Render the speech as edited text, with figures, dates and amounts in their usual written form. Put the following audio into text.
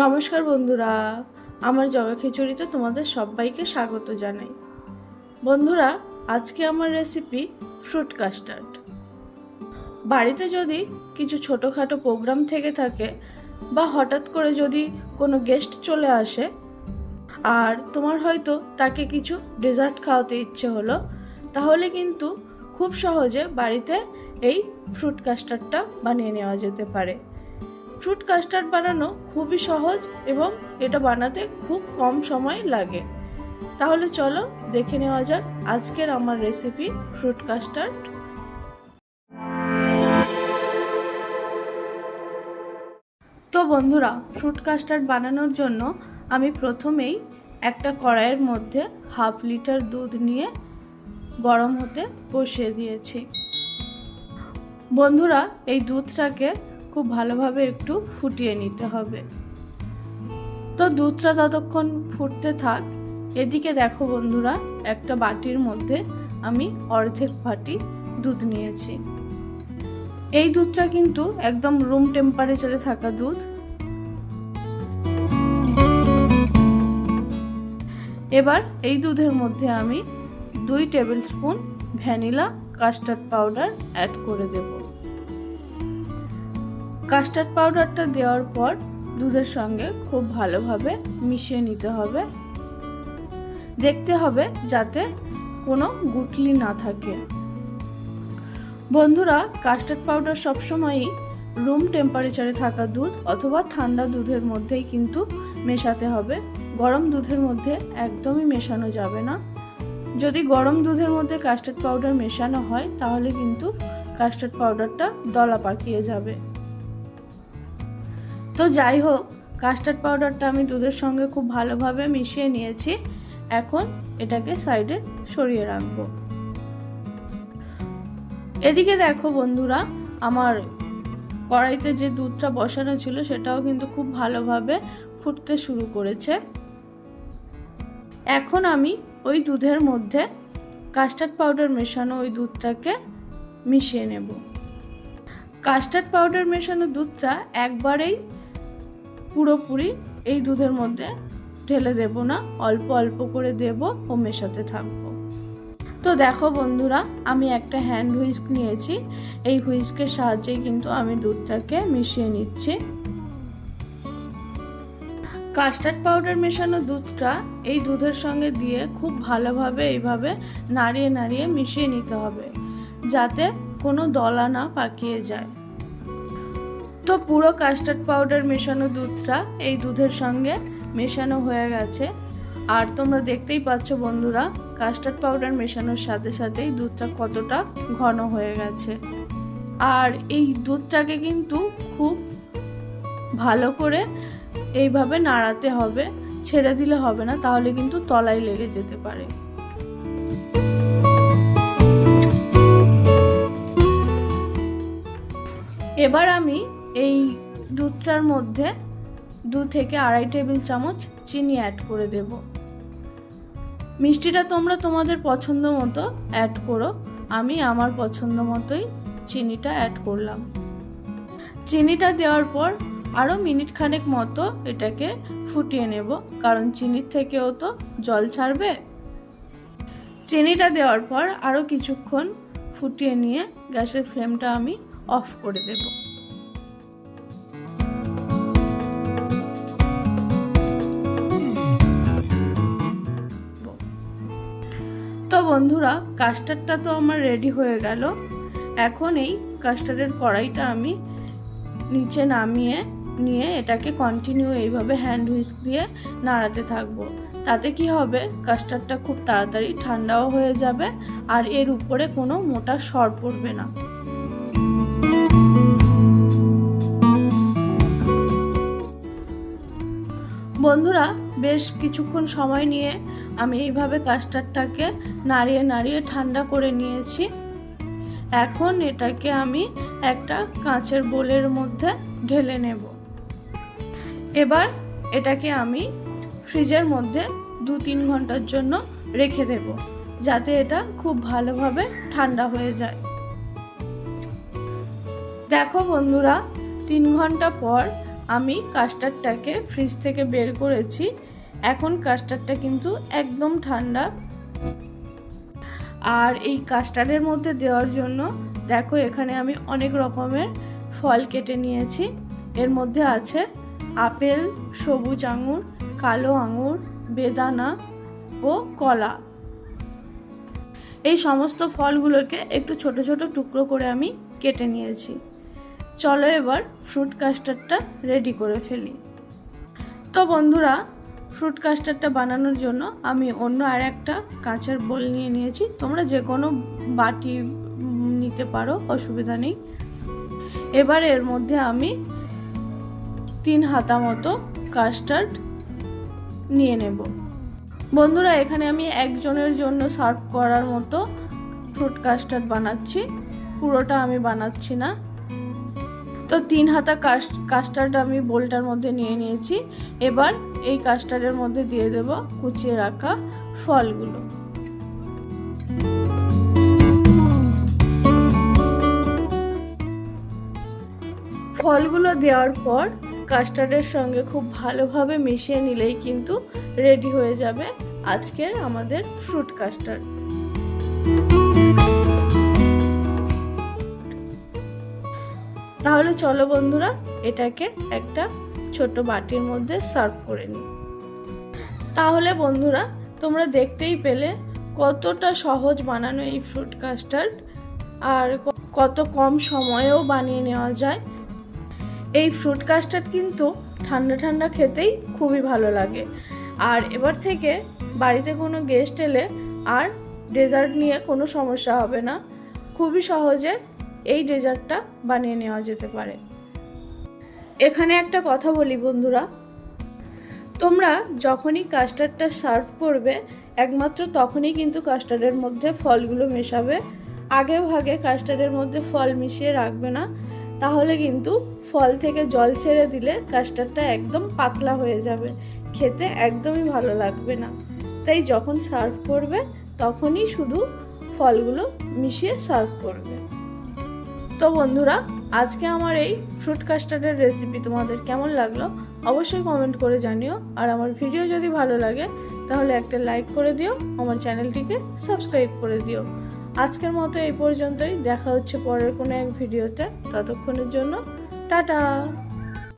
নমস্কার বন্ধুরা, আমার জবা খিচুড়িতে তোমাদের সবাইকে স্বাগত জানাই। বন্ধুরা, আজকে আমার রেসিপি ফ্রুট কাস্টার্ড। বাড়িতে যদি কিছু ছোটোখাটো প্রোগ্রাম থেকে থাকে বা হঠাৎ করে যদি কোনো গেস্ট চলে আসে আর তোমার হয়তো তাকে কিছু ডেজার্ট খাওয়াতে ইচ্ছে হলো, তাহলে কিন্তু খুব সহজে বাড়িতে এই ফ্রুট কাস্টার্ডটা বানিয়ে নেওয়া যেতে পারে। ফ্রুট কাস্টার্ড বানানো খুবই সহজ এবং এটা বানাতে খুব কম সময় লাগে। তাহলে চলো দেখে নেওয়া যাক আজকের আমার রেসিপি ফ্রুট কাস্টার্ড। তো বন্ধুরা, ফ্রুট কাস্টার্ড বানানোর জন্য আমি প্রথমেই একটা কড়াইয়ের মধ্যে 1/2 লিটার দুধ নিয়ে গরম হতে বসিয়ে দিয়েছি। বন্ধুরা, এই দুধটাকে খুব ভালোভাবে একটু ফুটিয়ে নিতে হবে। তো দুধটা ততক্ষণ ফুটতে থাক। এদিকে দেখো বন্ধুরা, একটা বাটির মধ্যে আমি অর্ধেক বাটি দুধ নিয়েছি। এই দুধটা কিন্তু একদম রুম টেম্পারেচারে থাকা দুধ। এবার এই দুধের মধ্যে আমি 2 tablespoon vanilla custard powder add করে দেব। কাস্টার্ড পাউডারটা দেওয়ার পর দুধের সঙ্গে খুব ভালোভাবে মিশিয়ে নিতে হবে। দেখতে হবে যাতে কোনো গুটলি না থাকে। বন্ধুরা, কাস্টার্ড পাউডার সবসময়ই রুম টেম্পারেচারে থাকা দুধ অথবা ঠান্ডা দুধের মধ্যেই কিন্তু মেশাতে হবে। গরম দুধের মধ্যে একদমই মেশানো যাবে না। যদি গরম দুধের মধ্যে কাস্টার্ড পাউডার মেশানো হয় তাহলে কিন্তু কাস্টার্ড পাউডারটা দলা পাকিয়ে যাবে। তো যাই হোক, কাস্টার্ড পাউডারটা আমি দুধের সঙ্গে খুব ভালোভাবে মিশিয়ে নিয়েছি। এখন এটাকে সাইডে সরিয়ে রাখবো। এদিকে দেখো বন্ধুরা, আমার কড়াইতে যে দুধটা বসানো ছিল সেটাও কিন্তু খুব ভালোভাবে ফুটতে শুরু করেছে। এখন আমি ওই দুধের মধ্যে কাস্টার্ড পাউডার মেশানো ওই দুধটাকে মিশিয়ে নেব। কাস্টার্ড পাউডার মেশানো দুধটা একবারেই পুরোপুরি এই দুধের মধ্যে ঢেলে দেব না, অল্প অল্প করে দেব ও মেশাতে থাকবো। তো দেখো বন্ধুরা, আমি একটা হ্যান্ড হুইস্ক নিয়েছি। এই হুইস্কের সাহায্যে কিন্তু আমি দুধটাকে মিশিয়ে নিচ্ছি। কাস্টার্ড পাউডার মেশানো দুধটা এই দুধের সঙ্গে দিয়ে খুব ভালোভাবে এইভাবে নাড়িয়ে নাড়িয়ে মিশিয়ে নিতে হবে, যাতে কোনো দলা না পাকিয়ে যায়। তো পুরো কাস্টার্ড পাউডার মেশানো দুধটা এই দুধের সঙ্গে মেশানো হয়ে গেছে। আর তোমরা দেখতেই পাচ্ছ বন্ধুরা, কাস্টার্ড পাউডার মেশানোর সাথে সাথেই দুধটা কতটা ঘন হয়ে গেছে। আর এই দুধটাকে কিন্তু খুব ভালো করে এইভাবে নাড়াতে হবে, ছেড়ে দিলে হবে না, তাহলে কিন্তু তলায় লেগে যেতে পারে। এবার আমি এই দুধটার মধ্যে 2 থেকে 2.5 টেবিল চামচ চিনি অ্যাড করে দেব। মিষ্টিটা তোমরা তোমাদের পছন্দ মতো অ্যাড করো। আমি আমার পছন্দ মতোই চিনিটা অ্যাড করলাম। চিনিটা দেওয়ার পর আরও মিনিট খানেক মতো এটাকে ফুটিয়ে নেব, কারণ চিনির থেকেও তো জল ছাড়বে। চিনিটা দেওয়ার পর আরও কিছুক্ষণ ফুটিয়ে নিয়ে গ্যাসের ফ্লেমটা আমি অফ করে দেব। তো বন্ধুরা, কাস্টার্ডটা তো আমার রেডি হয়ে গেল। এখন এই কাস্টার্ডের কড়াইটা আমি নিচে নামিয়ে নিয়ে এটাকে কন্টিনিউ এইভাবে হ্যান্ড হুইস্ক দিয়ে নাড়াতে থাকবো। তাতে কি হবে, কাস্টার্ডটা খুব তাড়াতাড়ি ঠান্ডাও হয়ে যাবে আর এর উপরে কোনো মোটা সর পড়বে না। বন্ধুরা, বেশ কিছুক্ষণ সময় নিয়ে আমি এইভাবে কাস্টার্ডটাকে নাড়িয়ে নাড়িয়ে ঠান্ডা করে নিয়েছি। এখন এটাকে আমি একটা কাঁচের বোলের মধ্যে ঢেলে নেব। এবার এটাকে আমি ফ্রিজের মধ্যে 2-3 ঘন্টার জন্য রেখে দেব, যাতে এটা খুব ভালোভাবে ঠান্ডা হয়ে যায়। দেখো বন্ধুরা, 3 ঘন্টা পর আমি কাস্টার্ডটাকে ফ্রিজ থেকে বের করেছি। এখন কাস্টার্ডটা কিন্তু একদম ঠান্ডা। আর এই কাস্টার্ডের মধ্যে দেওয়ার জন্য দেখো এখানে আমি অনেক রকমের ফল কেটে নিয়েছি। এর মধ্যে আছে আপেল, সবুজ আঙুর, কালো আঙুর, বেদানা ও কলা। এই সমস্ত ফলগুলোকে একটু ছোট ছোট টুকরো করে আমি কেটে নিয়েছি। চলো এবার ফ্রুট কাস্টার্ডটা রেডি করে ফেলি। তো বন্ধুরা, ফ্রুট কাস্টার্ডটা বানানোর জন্য আমি অন্য আর একটা কাঁচের বোল নিয়ে নিয়েছি। তোমরা যে কোনো বাটি নিতে পারো, অসুবিধা নেই। এবার এর মধ্যে আমি 3 হাতা মতো কাস্টার্ড নিয়ে নেব। বন্ধুরা, এখানে আমি একজনের জন্য সার্ভ করার মতো ফ্রুট কাস্টার্ড বানাচ্ছি, পুরোটা আমি বানাচ্ছি না। তো 3 হাতা কাস্টার্ড আমি বোলটার মধ্যে নিয়ে নিয়েছি। এবার এই কাস্টার্ডের মধ্যে দিয়ে দেব কুচিয়ে রাখা ফলগুলো। ফলগুলো দেওয়ার পর কাস্টার্ডের সঙ্গে খুব ভালোভাবে মিশিয়ে নিলেই কিন্তু রেডি হয়ে যাবে আজকের আমাদের ফ্রুট কাস্টার্ড। তাহলে চলো বন্ধুরা, এটাকে একটা ছোট বাটির মধ্যে সার্ভ করে নিই। তাহলে বন্ধুরা, তোমরা দেখতেই পেলে কতটা সহজ বানানো এই ফ্রুট কাস্টার্ড, আর কত কম সময়েও বানিয়ে নেওয়া যায়। এই ফ্রুট কাস্টার্ড কিন্তু ঠান্ডা ঠান্ডা খেতেই খুবই ভালো লাগে। আর এবার থেকে বাড়িতে কোনো গেস্ট এলে আর ডেজার্ট নিয়ে কোনো সমস্যা হবে না। খুবই সহজে এই ডেজার্টটা বানিয়ে নেওয়া যেতে পারে। এখানে একটা কথা বলি বন্ধুরা, তোমরা যখনই কাস্টার্ডটা সার্ভ করবে একমাত্র তখনই কিন্তু কাস্টার্ডের মধ্যে ফলগুলো মেশাবে। আগে ভাগে কাস্টার্ডের মধ্যে ফল মিশিয়ে রাখবে না, তাহলে কিন্তু ফল থেকে জল ছেড়ে দিলে কাস্টার্ডটা একদম পাতলা হয়ে যাবে, খেতে একদমই ভালো লাগবে না। তাই যখন সার্ভ করবে তখনই শুধু ফলগুলো মিশিয়ে সার্ভ করবে। তো বন্ধুরা, আজকে আমার এই ফ্রুট কাস্টার্ডের রেসিপি তোমাদের কেমন লাগলো অবশ্যই কমেন্ট করে জানিও। আর আমার ভিডিও যদি ভালো লাগে তাহলে একটা লাইক করে দিও, আমার চ্যানেলটিকে সাবস্ক্রাইব করে দিও। আজকের মতো এই পর্যন্তই, দেখা হচ্ছে পরের কোনো এক ভিডিওতে। ততক্ষণের জন্য টাটা।